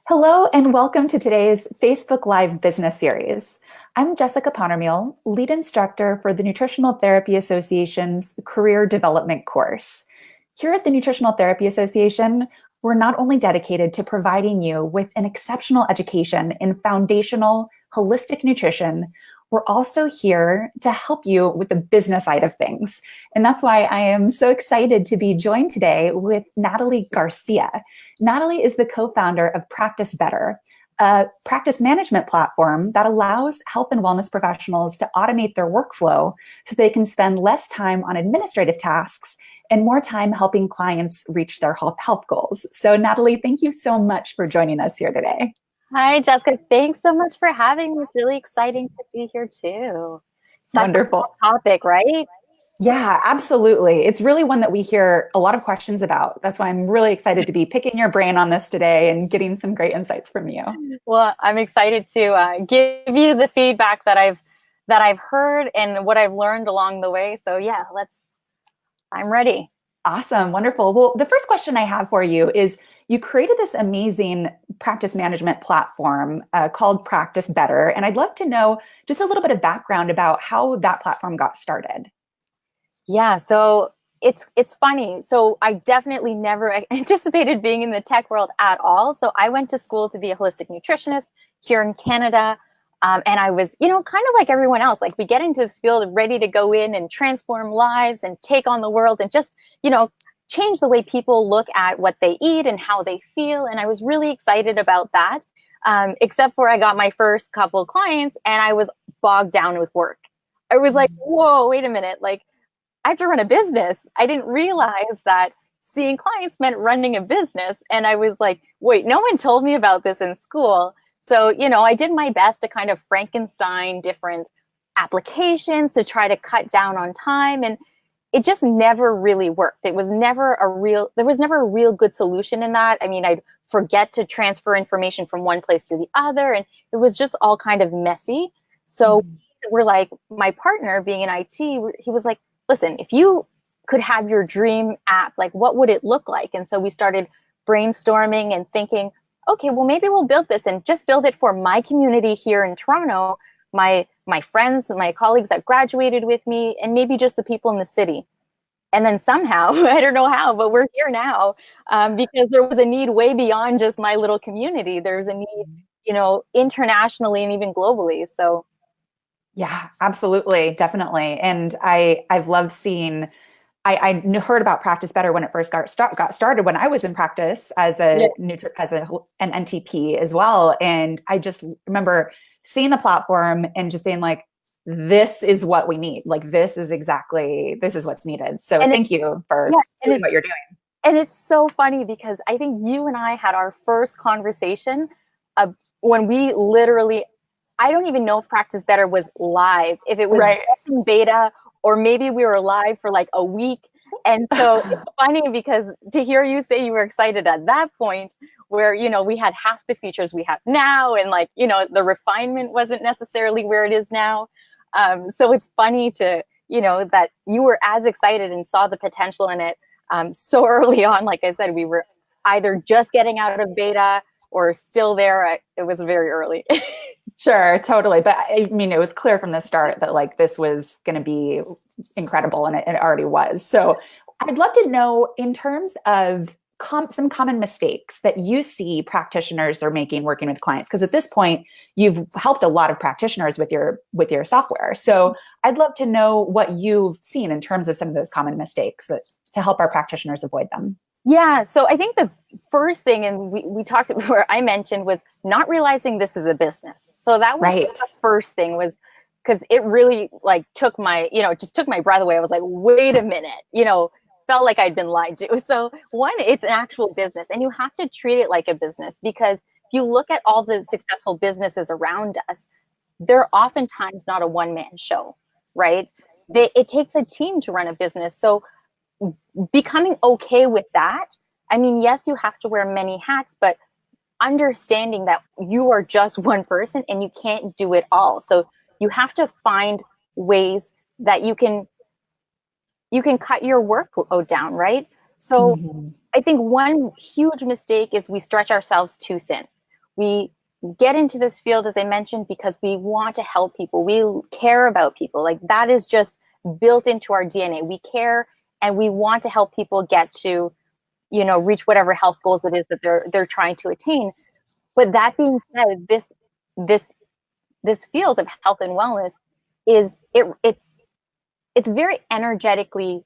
Hello and welcome to today's Facebook Live Business Series. I'm Jessica Pantermuehl, lead instructor for the Nutritional Therapy Association's Career Development course. Here at the Nutritional Therapy Association, we're not only dedicated to providing you with an exceptional education in foundational, holistic nutrition, we're also here to help you with the business side of things. And that's why I am so excited to be joined today with Nathalie Garcia. Nathalie is the co-founder of Practice Better, a practice management platform that allows health and wellness professionals to automate their workflow so they can spend less time on administrative tasks and more time helping clients reach their health goals. So Nathalie, thank you so much for joining us here today. Hi, Jessica. Thanks so much for having me. It's really exciting to be here too. Wonderful topic, right? Yeah, absolutely. It's really one that we hear a lot of questions about. That's why I'm really excited to be picking your brain on this today and getting some great insights from you. Well, I'm excited to give you the feedback that I've heard and what I've learned along the way. So yeah, I'm ready. Awesome. Wonderful. Well, the first question I have for you is you created this amazing practice management platform called Practice Better. And I'd love to know just a little bit of background about how that platform got started. Yeah, so it's funny. So I definitely never anticipated being in the tech world at all. So I went to school to be a holistic nutritionist here in Canada. And I was, kind of like everyone else, like we get into this field ready to go in and transform lives and take on the world and just, change the way people look at what they eat and how they feel. And I was really excited about that, except for I got my first couple clients and I was bogged down with work. I was like, whoa, wait a minute. Like, I have to run a business. I didn't realize that seeing clients meant running a business. And I was like, wait, no one told me about this in school. So, I did my best to kind of Frankenstein different applications to try to cut down on time. And it just never really worked. There was never a real good solution in that. I mean, I'd forget to transfer information from one place to the other. And it was just all kind of messy. So we're like, my partner being in IT, he was like, listen, if you could have your dream app, like what would it look like? And so we started brainstorming and thinking, okay, well, maybe we'll build this and just build it for my community here in Toronto, my friends, my colleagues that graduated with me, and maybe just the people in the city. And then somehow, I don't know how, but we're here now because there was a need way beyond just my little community. There's a need, internationally and even globally. So. Yeah, absolutely. Definitely. And I've loved seeing, I heard about Practice Better when it first got started when I was in practice as an NTP as well. And I just remember seeing the platform and just being like, this is what we need. Like, this is what's needed. So thank you for doing what you're doing. And it's so funny because I think you and I had our first conversation when we literally, I don't even know if Practice Better was live, if it was in beta, or maybe we were live for like a week. And so it's funny because to hear you say you were excited at that point where, we had half the features we have now and like, the refinement wasn't necessarily where it is now. So it's funny to, that you were as excited and saw the potential in it so early on. Like I said, we were either just getting out of beta or still there. It was very early. Sure, totally. But I mean, it was clear from the start that like this was going to be incredible, and it already was. So I'd love to know in terms of some common mistakes that you see practitioners are making working with clients, because at this point you've helped a lot of practitioners with your software. So I'd love to know what you've seen in terms of some of those common mistakes to help our practitioners avoid them. Yeah, so I think the first thing, and we talked where I mentioned, was not realizing this is a business. So that was the first thing, was because it really like took my, just took my breath away. I was like, wait a minute, felt like I'd been lied to. So one, it's an actual business and you have to treat it like a business, because if you look at all the successful businesses around us, they're oftentimes not a one-man show, right? It takes a team to run a business. So becoming okay with that. I mean, yes, you have to wear many hats, but understanding that you are just one person and you can't do it all. So you have to find ways that you can cut your workload down, right? So I think one huge mistake is we stretch ourselves too thin. We get into this field, as I mentioned, because we want to help people. We care about people. Like, that is just built into our DNA. We care and we want to help people get to, you know, reach whatever health goals it is that they're trying to attain. But that being said, this field of health and wellness it's very energetically,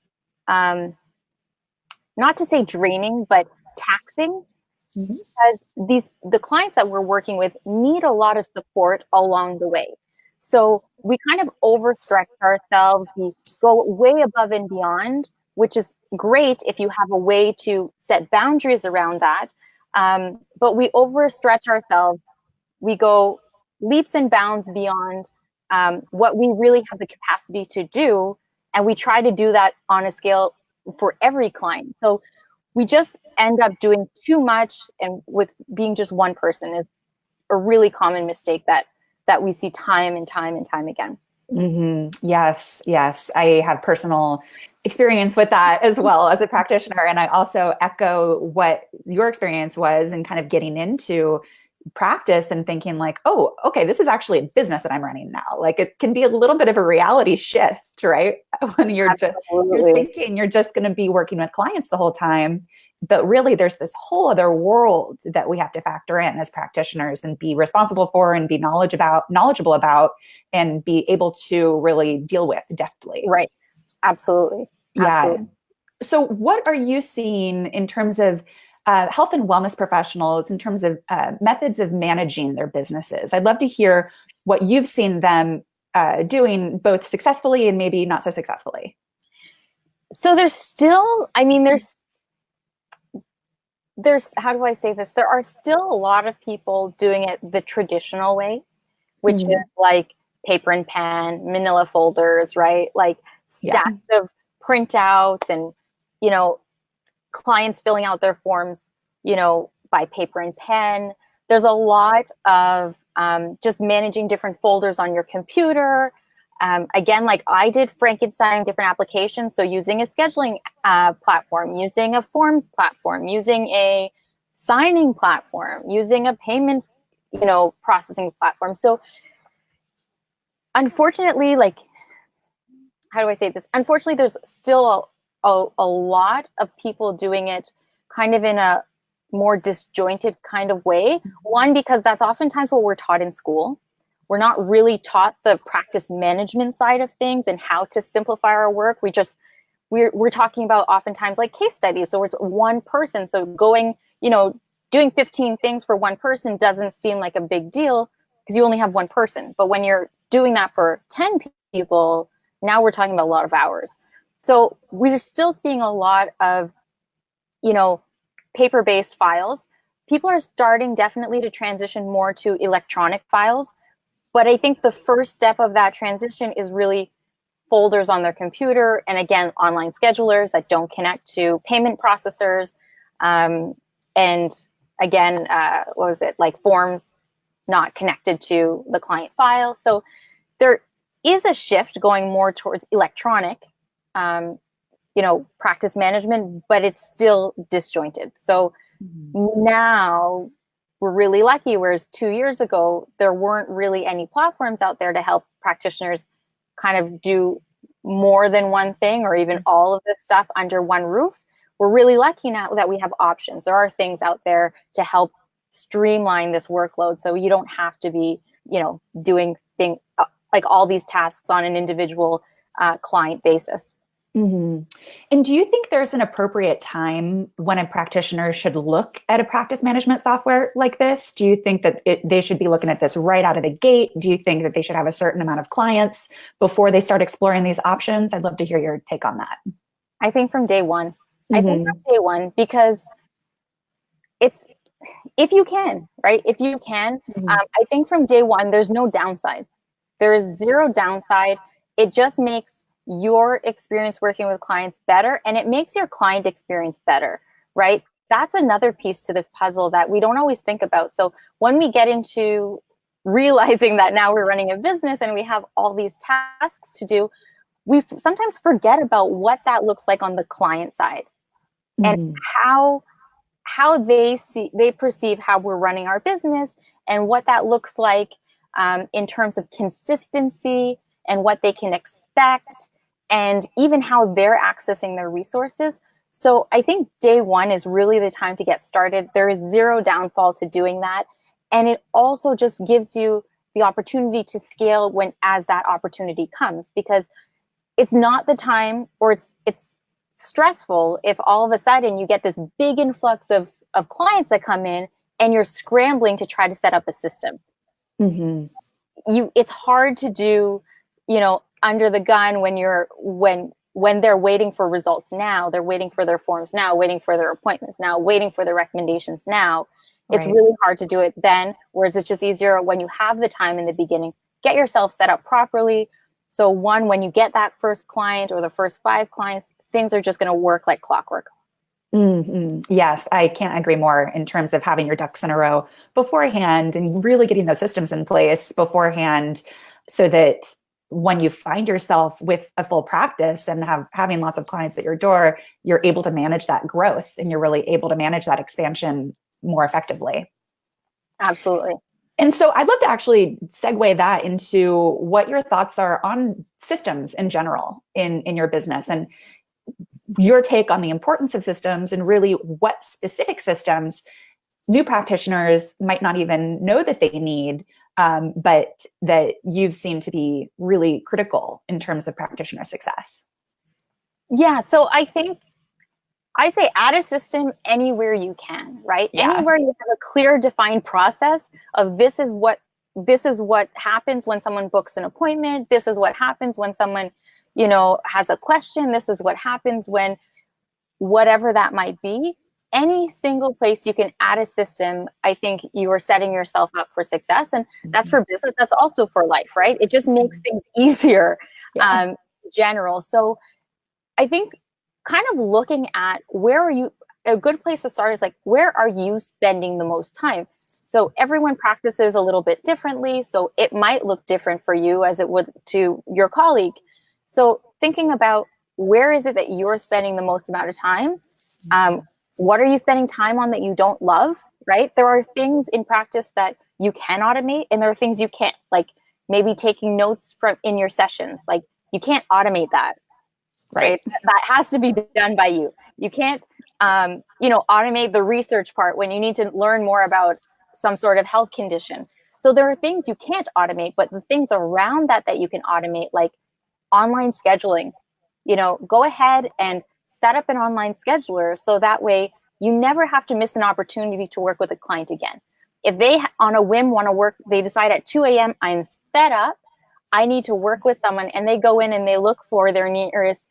not to say draining, but taxing, because the clients that we're working with need a lot of support along the way. So we kind of overstretch ourselves. We go way above and beyond, which is great if you have a way to set boundaries around that. But we overstretch ourselves. We go leaps and bounds beyond what we really have the capacity to do. And we try to do that on a scale for every client. So we just end up doing too much, and with being just one person is a really common mistake that we see time and time and time again. Mm-hmm. Yes. I have personal experience with that as well as a practitioner. And I also echo what your experience was in kind of getting into practice and thinking like, oh, okay, this is actually a business that I'm running now. Like, it can be a little bit of a reality shift, right? When you're thinking you're just going to be working with clients the whole time, but really there's this whole other world that we have to factor in as practitioners and be responsible for and be knowledgeable about and be able to really deal with deftly. Right. Absolutely. Yeah. So what are you seeing in terms of health and wellness professionals in terms of methods of managing their businesses? I'd love to hear what you've seen them doing, both successfully and maybe not so successfully. So there's still, there's, how do I say this? There are still a lot of people doing it the traditional way, which is like paper and pen, manila folders, right? Like stacks of printouts and, you know, clients filling out their forms, you know, by paper and pen. There's a lot of just managing different folders on your computer. Again, like I did Frankenstein different applications. So using a scheduling platform, using a forms platform, using a signing platform, using a payment, you know, processing platform. So unfortunately, like, how do I say this? Unfortunately, there's still a lot of people doing it kind of in a more disjointed kind of way. One, because that's oftentimes what we're taught in school. We're not really taught the practice management side of things and how to simplify our work. We're talking about oftentimes like case studies. So it's one person. So going, you know, doing 15 things for one person doesn't seem like a big deal because you only have one person. But when you're doing that for 10 people, now we're talking about a lot of hours. So we're still seeing a lot of, you know, paper-based files. People are starting definitely to transition more to electronic files. But I think the first step of that transition is really folders on their computer. And again, online schedulers that don't connect to payment processors. And again, what was it? Like forms not connected to the client file. So there is a shift going more towards electronic, you know, practice management, but it's still disjointed. So now we're really lucky, whereas 2 years ago, there weren't really any platforms out there to help practitioners kind of do more than one thing or even all of this stuff under one roof. We're really lucky now that we have options. There are things out there to help streamline this workload so you don't have to be, you know, doing things like all these tasks on an individual client basis. Mm-hmm. And do you think there's an appropriate time when a practitioner should look at a practice management software like this? Do you think that they should be looking at this right out of the gate? Do you think that they should have a certain amount of clients before they start exploring these options? I'd love to hear your take on that. I think from day one. I think from day one, because it's, if you can, right? If you can, I think from day one, there's no downside. There is zero downside. It just makes your experience working with clients better, and it makes your client experience better, right? That's another piece to this puzzle that we don't always think about. So when we get into realizing that now we're running a business and we have all these tasks to do, we sometimes forget about what that looks like on the client side and how how they perceive how we're running our business and what that looks like in terms of consistency and what they can expect, and even how they're accessing their resources. So I think day one is really the time to get started. There is zero downfall to doing that. And it also just gives you the opportunity to scale as that opportunity comes, because it's not the time, or it's stressful if all of a sudden you get this big influx of clients that come in and you're scrambling to try to set up a system. Mm-hmm. It's hard to do, under the gun when they're waiting for results now, they're waiting for their forms now, waiting for their appointments now, waiting for their recommendations now. It's really hard to do it then, whereas it's just easier when you have the time in the beginning. Get yourself set up properly. So when you get that first client or the first 5 clients, things are just going to work like clockwork. Mm-hmm. Yes, I can't agree more in terms of having your ducks in a row beforehand and really getting those systems in place beforehand, so that when you find yourself with a full practice and having lots of clients at your door, you're able to manage that growth and you're really able to manage that expansion more effectively. Absolutely. And so I'd love to actually segue that into what your thoughts are on systems in general in your business, and your take on the importance of systems, and really what specific systems new practitioners might not even know that they need, but that you've seen to be really critical in terms of practitioner success. Yeah, so I think I say add a system anywhere you can, right? Yeah. Anywhere you have a clear, defined process of this is what happens when someone books an appointment. This is what happens when someone, has a question. This is what happens when whatever that might be. Any single place you can add a system, I think you are setting yourself up for success. And that's for business. That's also for life, right? It just makes things easier, in general. So I think kind of looking at a good place to start is like, where are you spending the most time? So everyone practices a little bit differently. So it might look different for you as it would to your colleague. So thinking about where is it that you're spending the most amount of time? What are you spending time on that you don't love, right? There are things in practice that you can automate, and there are things you can't, like maybe taking notes in your sessions. Like you can't automate that. Right. That has to be done by you. You can't, automate the research part when you need to learn more about some sort of health condition. So there are things you can't automate, but the things around that you can automate, like online scheduling, go ahead and set up an online scheduler. So that way you never have to miss an opportunity to work with a client again. If they on a whim want to work, they decide at 2 a.m., I'm fed up, I need to work with someone, and they go in and they look for their nearest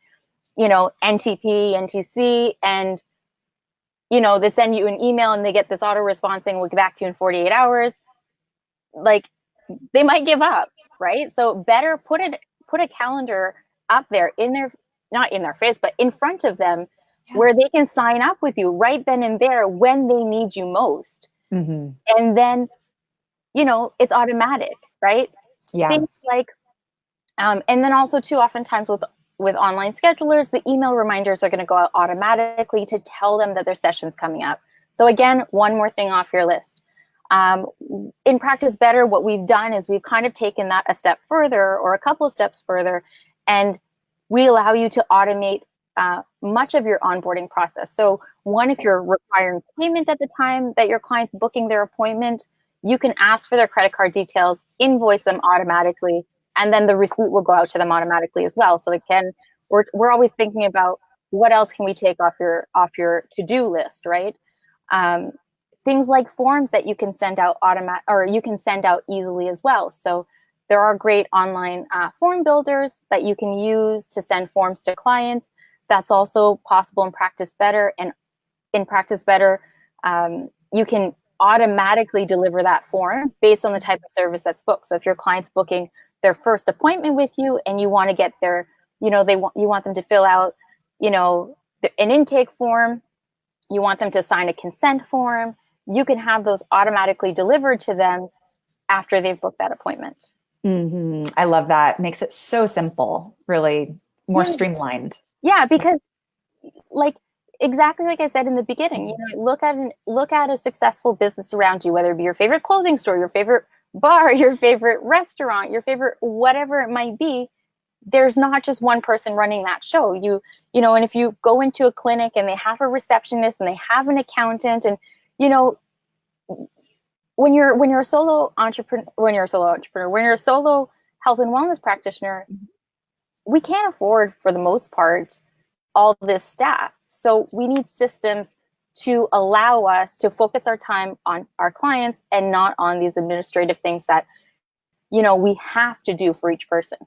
NTP, NTC, and, they send you an email and they get this auto response saying, we'll get back to you in 48 hours. Like, they might give up, right? So better put a calendar up there not in their face, but in front of them, where they can sign up with you right then and there when they need you most. Mm-hmm. And then, it's automatic, right? Yeah. Things like, and then also too, oftentimes with online schedulers, the email reminders are going to go out automatically to tell them that their session's coming up. So again, one more thing off your list. In Practice Better, what we've done is we've kind of taken that a step further, or a couple of steps further, and we allow you to automate much of your onboarding process. So one, if you're requiring payment at the time that your client's booking their appointment, you can ask for their credit card details, invoice them automatically, and then the receipt will go out to them automatically as well. So we're always thinking about what else can we take off your to-do list, right? Things like forms that you can send out you can send out easily as well. So there are great online form builders that you can use to send forms to clients. That's also possible in Practice Better. And in Practice Better, you can automatically deliver that form based on the type of service that's booked. So if your client's booking their first appointment with you and you want to get their, you want them to fill out, an intake form, you want them to sign a consent form, you can have those automatically delivered to them after they've booked that appointment. Mm-hmm. I love that. Makes it so simple, really more streamlined. Yeah, because like exactly like I said in the beginning, you know, look at a successful business around you, whether it be your favorite clothing store, your favorite bar, your favorite restaurant, your favorite whatever it might be. There's not just one person running that show. You know, and if you go into a clinic and they have a receptionist and they have an accountant, and you know, when you're a solo entrepreneur, when you're a solo health and wellness practitioner, we can't afford, for the most part, all this staff. So we need systems to allow us to focus our time on our clients and not on these administrative things that, you know, we have to do for each person.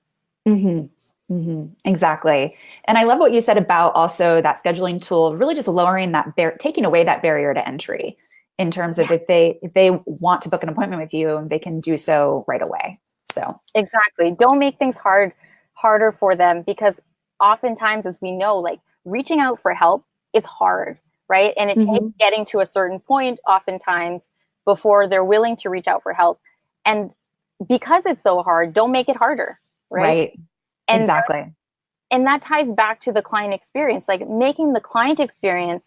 Exactly. And I love what you said about also that scheduling tool, really just lowering that taking away that barrier to entry in terms of if they want to book an appointment with you, they can do so right away. So exactly. Don't make things harder for them, because oftentimes, as we know, like reaching out for help is hard, right? And it takes getting to a certain point oftentimes before they're willing to reach out for help. And because it's so hard, don't make it harder, right? And exactly. And that ties back to the client experience, like making the client experience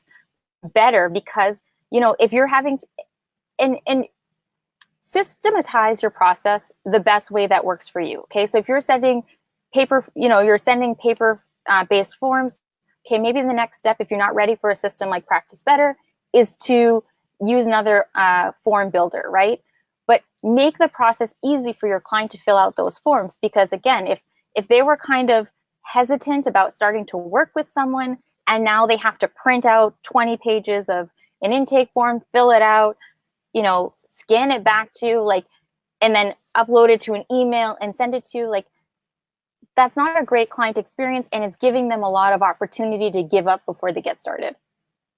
better, because, you know, if you're having to, and systematize your process the best way that works for you. Okay. So if you're sending paper, you know, you're sending paper based forms. Okay. Maybe the next step, if you're not ready for a system like Practice Better, is to use another form builder, right? But make the process easy for your client to fill out those forms. Because again, if they were kind of hesitant about starting to work with someone, and now they have to print out 20 pages of an intake form, fill it out, you know, scan it back to you, like, and then upload it to an email and send it to you, like, that's not a great client experience, and it's giving them a lot of opportunity to give up before they get started.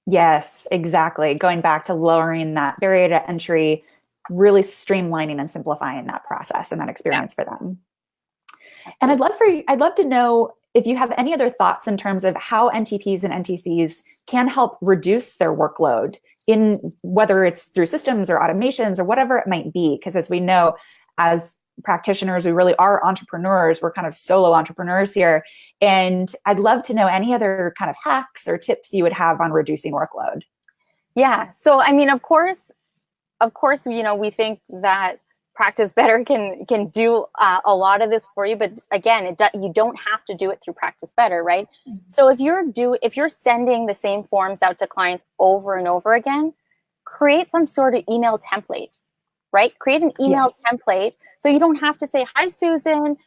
Yes, exactly. Going back to lowering that barrier to entry, really streamlining and simplifying that process and that experience for them. And I'd love to know if you have any other thoughts in terms of how NTPs and NTCs can help reduce their workload, in whether it's through systems or automations or whatever it might be. Because as we know, as practitioners, we really are entrepreneurs. We're kind of solo entrepreneurs here. And I'd love to know any other kind of hacks or tips you would have on reducing workload. Yeah. So, I mean, of course, you know, we think that Practice Better can do a lot of this for you, but again, you don't have to do it through Practice Better, right? So if you're sending the same forms out to clients over and over again, create some sort of email template, right? Create an email template, so you don't have to say, "Hi, Susan,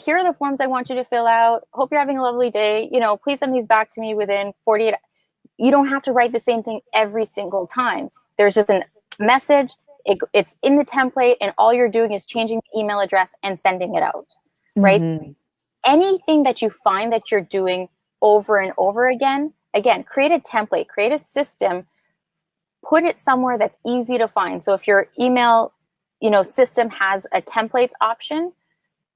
here are the forms I want you to fill out. Hope you're having a lovely day. You know, please send these back to me within 48." You don't have to write the same thing every single time. There's just a message. It's in the template, and all you're doing is changing the email address and sending it out, right? Anything that you find that you're doing over and over again, create a template, create a system, put it somewhere that's easy to find. So if your email, you know, system has a templates option,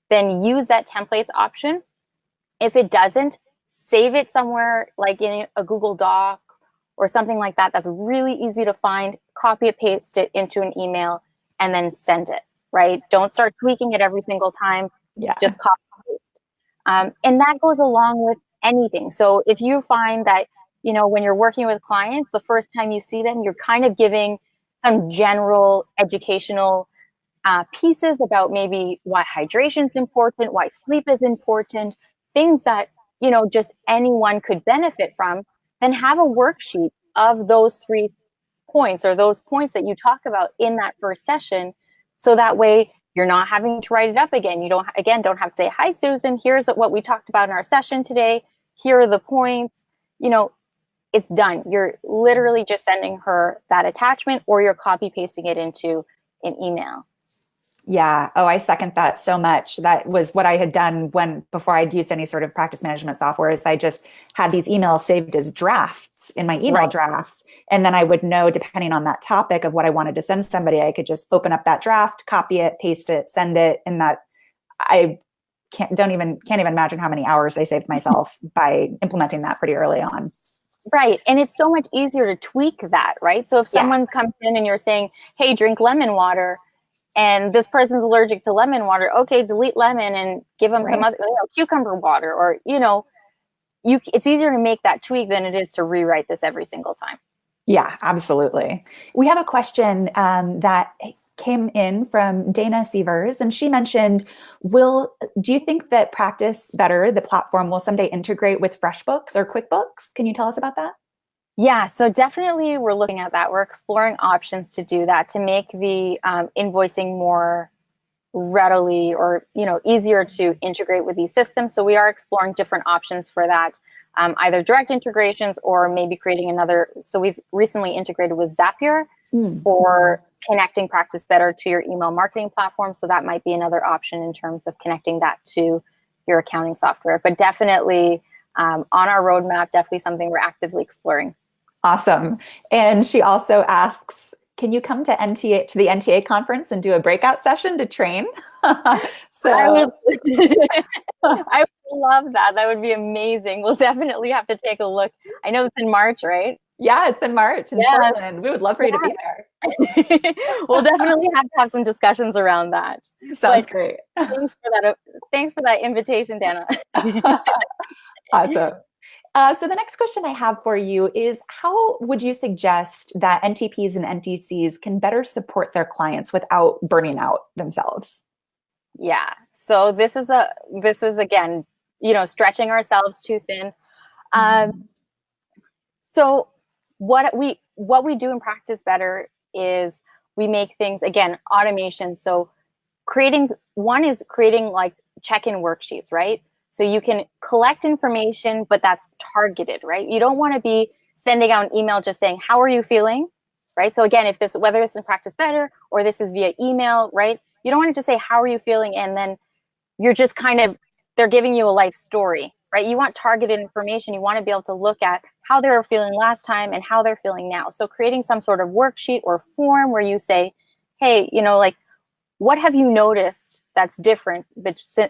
then use that templates option. If it doesn't, save it somewhere like in a Google Doc or something like that that's really easy to find, copy it, paste it into an email, and then send it, right? Don't start tweaking it every single time. Just copy and paste. And that goes along with anything. So if you find that, you know, when you're working with clients, the first time you see them, you're kind of giving some general educational pieces about maybe why hydration is important, why sleep is important, things that, you know, just anyone could benefit from, then have a worksheet of those 3 points, or those points that you talk about in that first session. So that way you're not having to write it up again. You don't have to say, "Hi, Susan, here's what we talked about in our session today. Here are the points." You know, it's done. You're literally just sending her that attachment, or you're copy pasting it into an email. Yeah. Oh, I second that so much. That was what I had done before I'd used any sort of practice management software, is I just had these emails saved as drafts in my email drafts. And then I would know, depending on that topic of what I wanted to send somebody, I could just open up that draft, copy it, paste it, send it. And that I can't even imagine how many hours I saved myself by implementing that pretty early on. Right. And it's so much easier to tweak that, right? So if someone comes in and you're saying, "Hey, drink lemon water," and this person's allergic to lemon water, okay, delete lemon and give them some other, you know, cucumber water, or, you know, it's easier to make that tweak than it is to rewrite this every single time. Yeah, absolutely. We have a question that came in from Dana Sievers, and she mentioned, do you think that Practice Better, the platform, will someday integrate with FreshBooks or QuickBooks? Can you tell us about that? Yeah, so definitely we're looking at that. We're exploring options to do that, to make the invoicing more readily or easier to integrate with these systems. So we are exploring different options for that, either direct integrations or maybe creating another. So we've recently integrated with Zapier for connecting Practice Better to your email marketing platform. So that might be another option in terms of connecting that to your accounting software. But definitely on our roadmap, definitely something we're actively exploring. Awesome. And she also asks, can you come to NTA, to the NTA conference, and do a breakout session to train? So I would love that. That would be amazing. We'll definitely have to take a look. I know it's in March, right? Yeah, it's in March in Portland. We would love for you to be there. We'll definitely have some discussions around that. Sounds great. Thanks for that invitation, Dana. Awesome. So the next question I have for you is, how would you suggest that NTPs and NTCs can better support their clients without burning out themselves? Yeah. So this is again, stretching ourselves too thin. So what we do in Practice Better is we make things, again, automation. So creating like check-in worksheets, right? So you can collect information, but that's targeted, right? You don't want to be sending out an email just saying, how are you feeling? Right? So again, whether it's in Practice Better or this is via email, right? You don't want to just say, how are you feeling? And then you're just they're giving you a life story, right? You want targeted information. You want to be able to look at how they were feeling last time and how they're feeling now. So creating some sort of worksheet or form where you say, hey, what have you noticed that's different,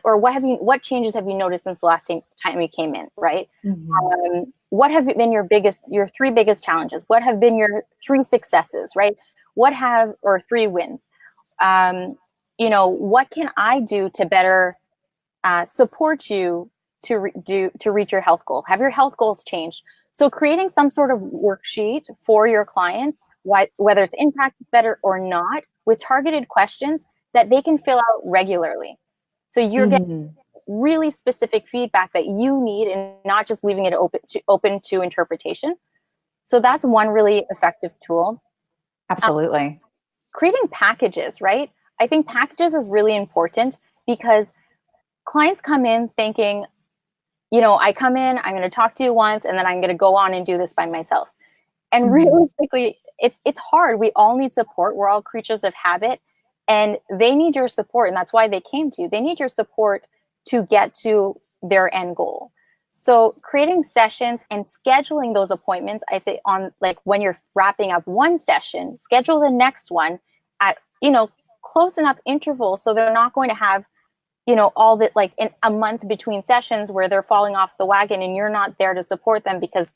or what changes have you noticed since the last time you came in, right? What have been your 3 biggest challenges? What have been your 3 successes, right? Or 3 wins? What can I do to better support you to reach your health goal? Have your health goals changed? So creating some sort of worksheet for your client, whether it's in Practice Better or not, with targeted questions that they can fill out regularly. So you're getting really specific feedback that you need and not just leaving it open to interpretation. So that's one really effective tool. Absolutely. Creating packages, right? I think packages is really important because clients come in thinking, I come in, I'm going to talk to you once, and then I'm going to go on and do this by myself. And realistically, it's hard. We all need support. We're all creatures of habit. And they need your support, and that's why they came to you. They need your support to get to their end goal. So creating sessions and scheduling those appointments, I say when you're wrapping up one session, schedule the next one at, close enough intervals so they're not going to have, all that in a month between sessions where they're falling off the wagon and you're not there to support them because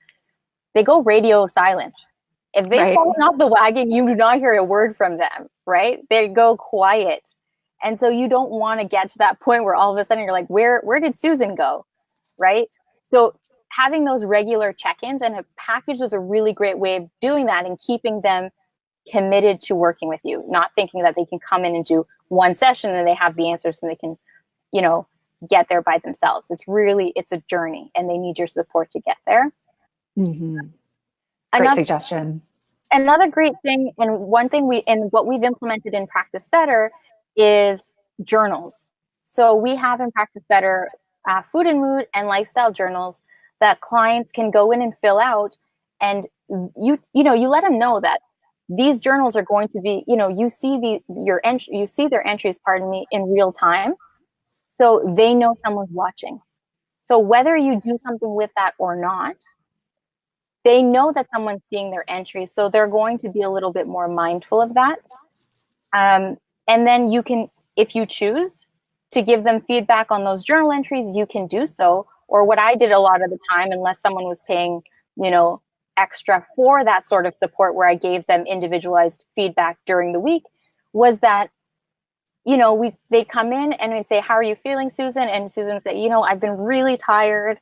they go radio silent. If they've fallen off the wagon, you do not hear a word from them, right? They go quiet. And so you don't want to get to that point where all of a sudden you're like, where did Susan go, right? So having those regular check-ins and a package is a really great way of doing that and keeping them committed to working with you, not thinking that they can come in and do one session and they have the answers and they can, get there by themselves. It's a journey and they need your support to get there. Great suggestion. Another great thing, and one thing what we've implemented in Practice Better is journals. So we have in Practice Better food and mood and lifestyle journals that clients can go in and fill out, and you let them know that these journals are going to be, you see their entries, in real time, so they know someone's watching. So whether you do something with that or not, they know that someone's seeing their entries, so they're going to be a little bit more mindful of that. And then you can, if you choose to give them feedback on those journal entries, you can do so. Or what I did a lot of the time, unless someone was paying, extra for that sort of support where I gave them individualized feedback during the week, was that, they come in and we'd say, how are you feeling, Susan? And Susan would say, I've been really tired.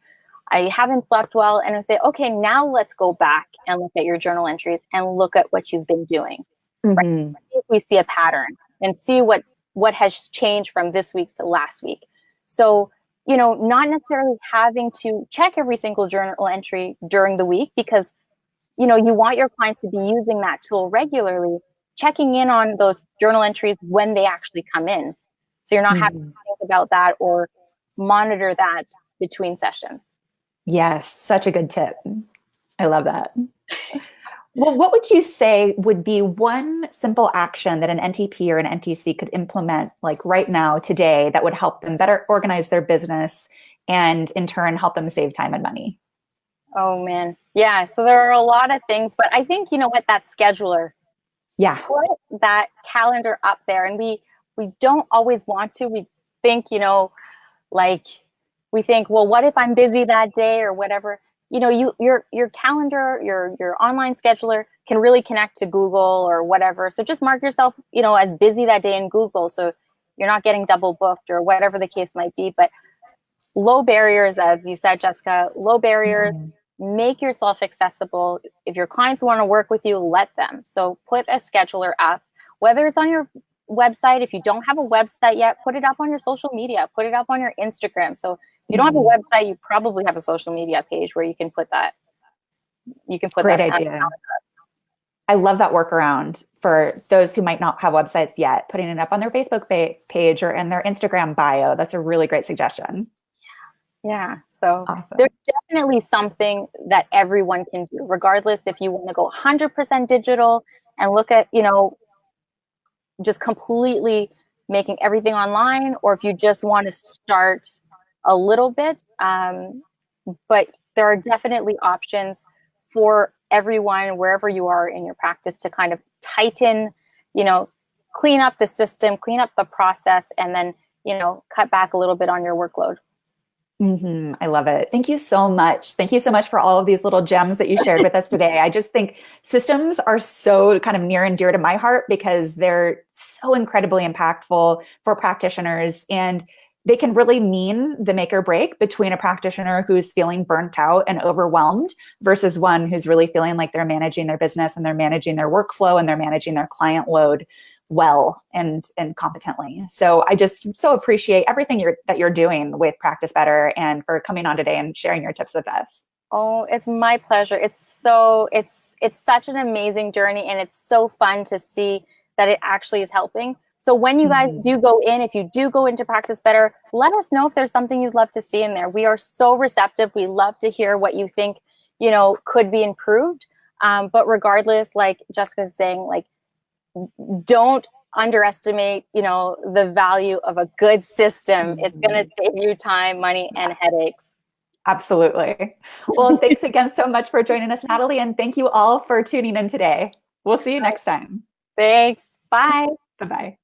I haven't slept well, and I say, okay, now let's go back and look at your journal entries and look at what you've been doing. Right? Mm-hmm. If we see a pattern and see what has changed from this week to last week. So, not necessarily having to check every single journal entry during the week, because, you want your clients to be using that tool regularly, checking in on those journal entries when they actually come in. So you're not having to think about that or monitor that between sessions. Yes, such a good tip. I love that. Well, what would you say would be one simple action that an NTP or an NTC could implement like right now, today, that would help them better organize their business and in turn help them save time and money? Oh man. Yeah. So there are a lot of things, but I think, that scheduler, Yeah. put that calendar up there, and we don't always want to. We think, like we think, well, what if I'm busy that day or whatever? Your calendar, your online scheduler can really connect to Google or whatever. So just mark yourself, as busy that day in Google, so you're not getting double booked or whatever the case might be. But low barriers, as you said, Jessica, low barriers. Make yourself accessible. If your clients want to work with you, let them. So put a scheduler up, whether it's on your website. If you don't have a website yet, put it up on your social media, put it up on your Instagram. So if you don't have a website, you probably have a social media page where you can put that. You can put Great that. idea. I love that workaround for those who might not have websites yet, putting it up on their Facebook page or in their Instagram bio. That's a really great suggestion. Yeah. So awesome. There's definitely something that everyone can do, regardless if you want to go 100% digital and look at, just completely making everything online, or if you just want to start a little bit. But there are definitely options for everyone, wherever you are in your practice, to kind of tighten, clean up the system, clean up the process, and then, cut back a little bit on your workload. I love it. Thank you so much. Thank you so much for all of these little gems that you shared with us today. I just think systems are so kind of near and dear to my heart because they're so incredibly impactful for practitioners, and they can really mean the make or break between a practitioner who's feeling burnt out and overwhelmed versus one who's really feeling like they're managing their business and they're managing their workflow and they're managing their client load well and competently. So I just so appreciate everything that you're doing with Practice Better, and for coming on today and sharing your tips with us. Oh, it's my pleasure. It's such an amazing journey, and it's so fun to see that it actually is helping. So when you guys do go in, if you do go into Practice Better, let us know if there's something you'd love to see in there. We are so receptive. We love to hear what you think, could be improved. But regardless, like Jessica's saying, like, don't underestimate, the value of a good system. It's going to save you time, money, and headaches. Absolutely. Well, thanks again so much for joining us, Nathalie, and thank you all for tuning in today. We'll see you next time. Thanks. Bye. Bye-bye.